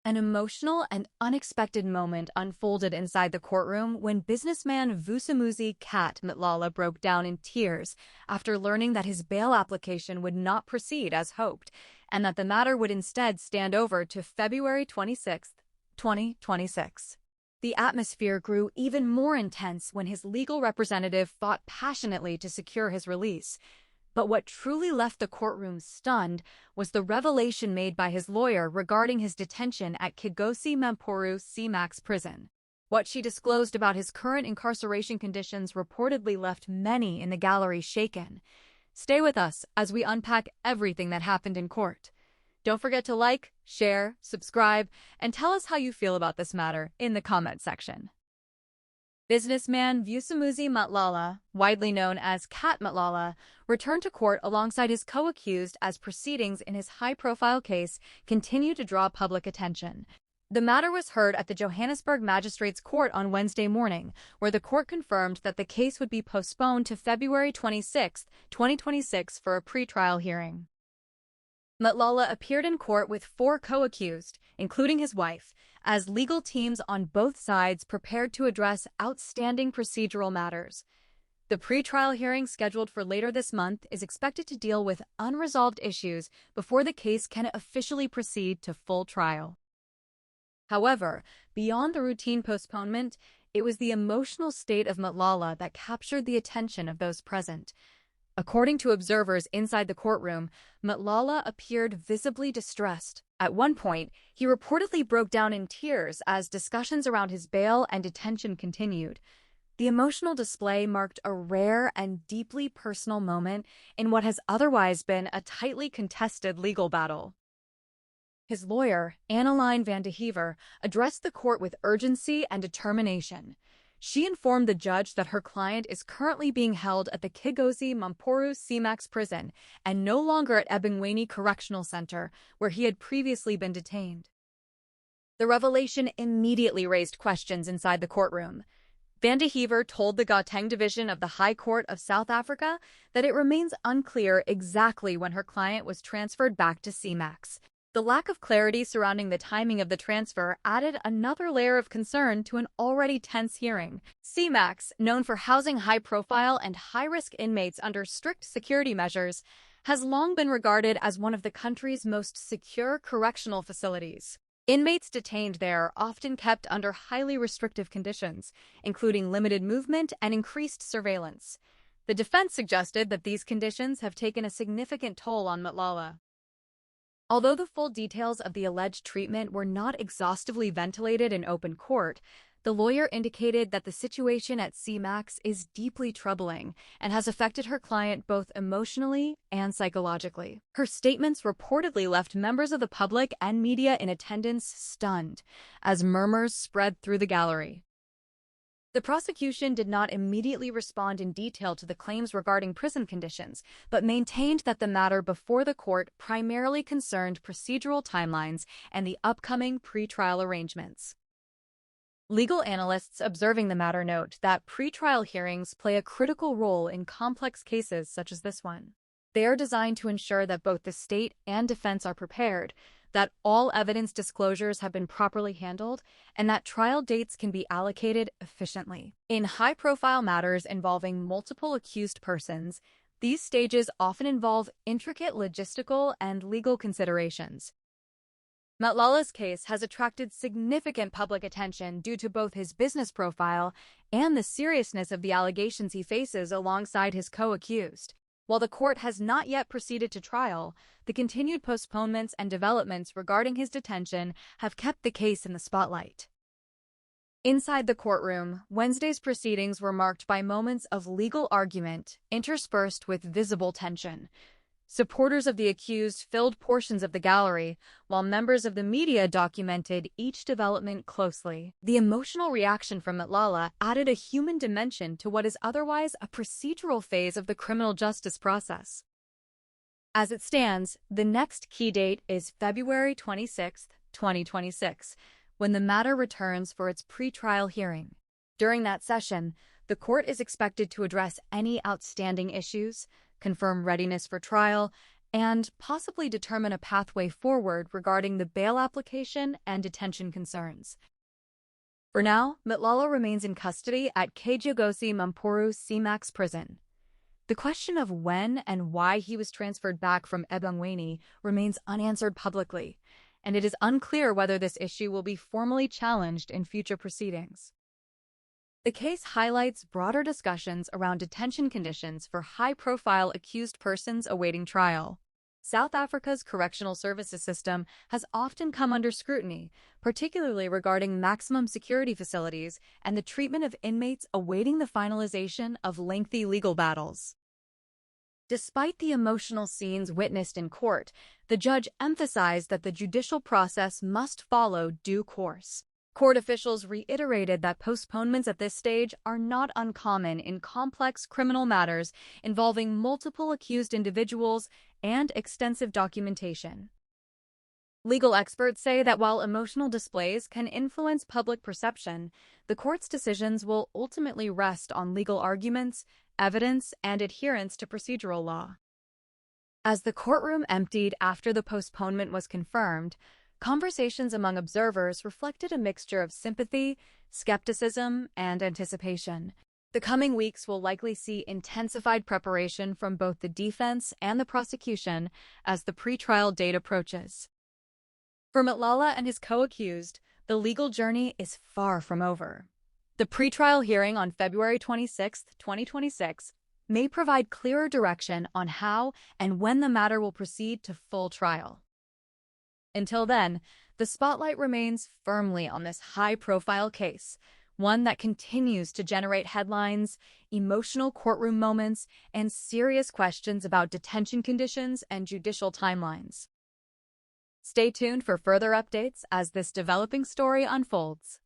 An emotional and unexpected moment unfolded inside the courtroom when businessman Vusimuzi Matlala broke down in tears after learning that his bail application would not proceed as hoped, and that the matter would instead stand over to February 26, 2026. The atmosphere grew even more intense when his legal representative fought passionately to secure his release. But what truly left the courtroom stunned was the revelation made by his lawyer regarding his detention at Kgosi Mampuru C-Max Prison. What she disclosed about his current incarceration conditions reportedly left many in the gallery shaken. Stay with us as we unpack everything that happened in court. Don't forget to like, share, subscribe, and tell us how you feel about this matter in the comment section. Businessman Vusimuzi Matlala, widely known as Matlala, returned to court alongside his co-accused as proceedings in his high-profile case continue to draw public attention. The matter was heard at the Johannesburg Magistrate's Court on Wednesday morning, where the court confirmed that the case would be postponed to February 26, 2026 for a pre-trial hearing. Matlala appeared in court with 4 co-accused, including his wife, as legal teams on both sides prepared to address outstanding procedural matters. The pre-trial hearing scheduled for later this month is expected to deal with unresolved issues before the case can officially proceed to full trial. However, beyond the routine postponement, it was the emotional state of Matlala that captured the attention of those present. According to observers inside the courtroom, Matlala appeared visibly distressed. At one point, he reportedly broke down in tears as discussions around his bail and detention continued. The emotional display marked a rare and deeply personal moment in what has otherwise been a tightly contested legal battle. His lawyer, Anneline Heever, addressed the court with urgency and determination. She informed the judge that her client is currently being held at the Kgosi Mampuru C-Max Prison and no longer at Ebongweni Correctional Center, where he had previously been detained. The revelation immediately raised questions inside the courtroom. Heever told the Gauteng Division of the High Court of South Africa that it remains unclear exactly when her client was transferred back to C-Max. The lack of clarity surrounding the timing of the transfer added another layer of concern to an already tense hearing. C-Max, known for housing high-profile and high-risk inmates under strict security measures, has long been regarded as one of the country's most secure correctional facilities. Inmates detained there are often kept under highly restrictive conditions, including limited movement and increased surveillance. The defense suggested that these conditions have taken a significant toll on Matlala. Although the full details of the alleged treatment were not exhaustively ventilated in open court, the lawyer indicated that the situation at C-Max is deeply troubling and has affected her client both emotionally and psychologically. Her statements reportedly left members of the public and media in attendance stunned, as murmurs spread through the gallery. The prosecution did not immediately respond in detail to the claims regarding prison conditions, but maintained that the matter before the court primarily concerned procedural timelines and the upcoming pre-trial arrangements. Legal analysts observing the matter note that pre-trial hearings play a critical role in complex cases such as this one. They are designed to ensure that both the state and defense are prepared, that all evidence disclosures have been properly handled, and that trial dates can be allocated efficiently. In high-profile matters involving multiple accused persons, these stages often involve intricate logistical and legal considerations. Matlala's case has attracted significant public attention due to both his business profile and the seriousness of the allegations he faces alongside his co-accused. While the court has not yet proceeded to trial, the continued postponements and developments regarding his detention have kept the case in the spotlight. Inside the courtroom, Wednesday's proceedings were marked by moments of legal argument interspersed with visible tension. Supporters of the accused filled portions of the gallery, while members of the media documented each development closely. The emotional reaction from Matlala added a human dimension to what is otherwise a procedural phase of the criminal justice process. As it stands, the next key date is February 26, 2026, when the matter returns for its pre-trial hearing. During that session, the court is expected to address any outstanding issues, confirm readiness for trial, and possibly determine a pathway forward regarding the bail application and detention concerns. For now, Matlala remains in custody at Kgosi Mampuru C-Max Prison. The question of when and why he was transferred back from Ebongweni remains unanswered publicly, and it is unclear whether this issue will be formally challenged in future proceedings. The case highlights broader discussions around detention conditions for high-profile accused persons awaiting trial. South Africa's correctional services system has often come under scrutiny, particularly regarding maximum security facilities and the treatment of inmates awaiting the finalization of lengthy legal battles. Despite the emotional scenes witnessed in court, the judge emphasized that the judicial process must follow due course. Court officials reiterated that postponements at this stage are not uncommon in complex criminal matters involving multiple accused individuals and extensive documentation. Legal experts say that while emotional displays can influence public perception, the court's decisions will ultimately rest on legal arguments, evidence, and adherence to procedural law. As the courtroom emptied after the postponement was confirmed, conversations among observers reflected a mixture of sympathy, skepticism, and anticipation. The coming weeks will likely see intensified preparation from both the defense and the prosecution as the pretrial date approaches. For Matlala and his co-accused, the legal journey is far from over. The pretrial hearing on February 26, 2026, may provide clearer direction on how and when the matter will proceed to full trial. Until then, the spotlight remains firmly on this high-profile case, one that continues to generate headlines, emotional courtroom moments, and serious questions about detention conditions and judicial timelines. Stay tuned for further updates as this developing story unfolds.